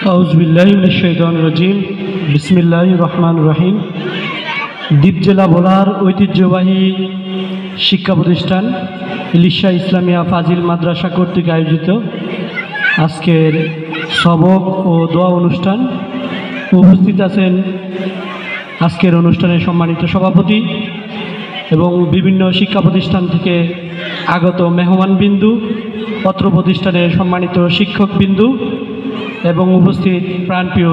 আউযুবিল্লাহি মিনাশ শাইতানির রাজিম। বিসমিল্লাহির রহমানির রহিম। দ্বীপ জেলা ভোলার ঐতিহ্যবাহী শিক্ষা প্রতিষ্ঠান ইলিশা ইসলামিয়া ফাজিল মাদ্রাসা কর্তৃক আয়োজিত আজকের সবক ও দোয়া অনুষ্ঠান উপস্থিত আছেন আজকের অনুষ্ঠানের সম্মানিত সভাপতি এবং বিভিন্ন শিক্ষা প্রতিষ্ঠান থেকে আগত মেহমানবিন্দু, পত্র প্রতিষ্ঠানের সম্মানিত শিক্ষকবিন্দু এবং উপস্থিত প্রাণপ্রিয়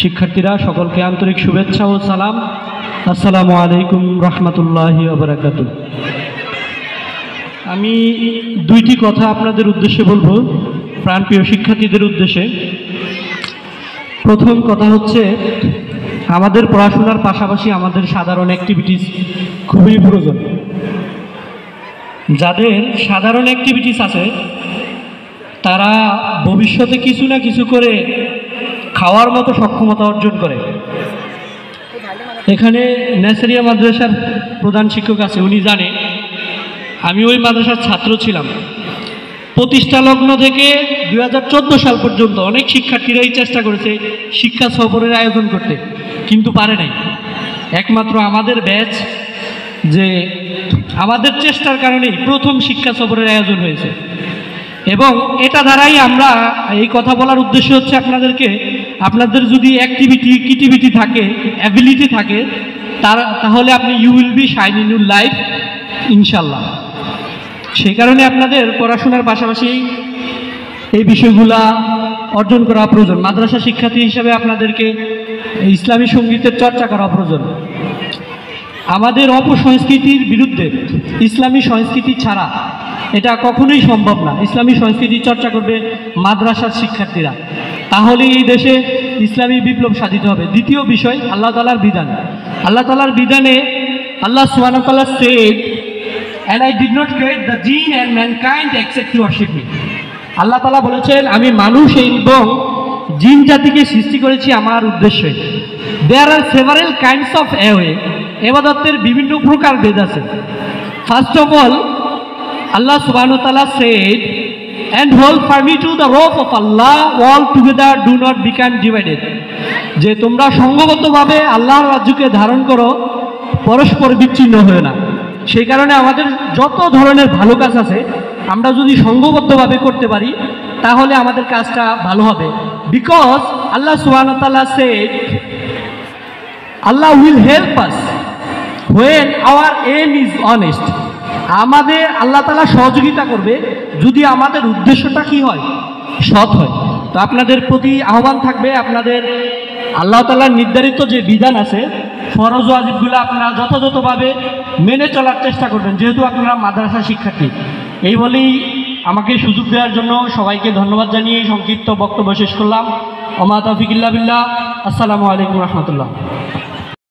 শিক্ষার্থীরা সকলকে আন্তরিক শুভেচ্ছা ও সালাম। আসসালামু আলাইকুম রহমতুল্লাহি ওয়া বারাকাতুহু। আমি দুইটি কথা আপনাদের উদ্দেশ্যে বলবো, প্রাণপ্রিয় শিক্ষার্থীদের উদ্দেশ্যে। প্রথম কথা হচ্ছে, আমাদের পড়াশোনার পাশাপাশি আমাদের সাধারণ অ্যাক্টিভিটিস খুবই প্রয়োজন। যাদের সাধারণ অ্যাক্টিভিটিস আছে তারা ভবিষ্যতে কিছু না কিছু করে খাওয়ার মতো সক্ষমতা অর্জন করে। এখানে নেসারিয়া মাদ্রাসার প্রধান শিক্ষক আছে, উনি জানে আমি ওই মাদ্রাসার ছাত্র ছিলাম। প্রতিষ্ঠা লগ্ন থেকে 2014 সাল পর্যন্ত অনেক শিক্ষার্থীরাই চেষ্টা করেছে শিক্ষা সফরের আয়োজন করতে, কিন্তু পারে নাই। একমাত্র আমাদের ব্যাচ, যে আমাদের চেষ্টার কারণেই প্রথম শিক্ষা সফরের আয়োজন হয়েছে। এবং এটা দ্বারাই আমরা এই কথা বলার উদ্দেশ্য হচ্ছে আপনাদের যদি ক্রিয়েটিভিটি থাকে, অ্যাবিলিটি থাকে, তাহলে আপনি you will be shine in your life ইনশাল্লাহ। সেই কারণে আপনাদের পড়াশোনার পাশাপাশি এই বিষয়গুলা অর্জন করা প্রয়োজন। মাদ্রাসা শিক্ষার্থী হিসাবে আপনাদেরকে ইসলামী সঙ্গীতের চর্চা করা প্রয়োজন। আমাদের অপসংস্কৃতির বিরুদ্ধে ইসলামী সংস্কৃতি ছাড়া এটা কখনোই সম্ভব না। ইসলামী সংস্কৃতি চর্চা করবে মাদ্রাসার শিক্ষার্থীরা, তাহলে এই দেশে ইসলামী বিপ্লব সাধিত হবে। দ্বিতীয় বিষয়, আল্লাহ তাআলার বিধান। আল্লাহ তাআলার বিধানে আল্লাহ সুবহানাহু ওয়া তাআলা said, and I did not create the jinn and mankind except to worship me. আল্লাহ তাআলা বলেছেন, আমি মানুষ এবং জিন জাতিকে সৃষ্টি করেছি আমার উদ্দেশ্যে। There are several kinds of way. ইবাদতের বিভিন্ন প্রকার ভেদ আছে। First of all, Allah subhanahu wa ta'ala said, and hold firmly to the rope of Allah, all together do not become divided. যে তোমরা সংঘবদ্ধভাবে আল্লাহর রাজ্যকে ধারণ করো, পরস্পর বিচ্ছিন্ন হয়ে না। সেই কারণে আমাদের যত ধরনের ভালো কাজ আছে আমরা যদি সংঘবদ্ধভাবে করতে পারি তাহলে আমাদের কাজটা ভালো হবে। বিকজ আল্লাহ সুবহানাহু ওয়া তাআলা said, Allah will help us when our aim is honest. আমাদের আল্লাহ তাআলা সহযোগিতা করবে যদি আমাদের উদ্দেশ্যটা কি হয়, সৎ হয়। তো আপনাদের প্রতি আহ্বান থাকবে, আপনাদের আল্লাহ তাআলার নির্ধারিত যে বিধান আছে, ফরজ ওয়াজিবগুলো আপনারা যথাযথভাবে মেনে চলার চেষ্টা করবেন, যেহেতু আপনারা মাদ্রাসা শিক্ষার্থী। এই বলেই আমাকে সুযোগ দেওয়ার জন্য সবাইকে ধন্যবাদ জানিয়ে সংক্ষিপ্ত বক্তব্য শেষ করলাম। ওমা তাওফিক ইল্লা বিল্লাহ। আসসালামু আলাইকুম রহমতুল্লাহ।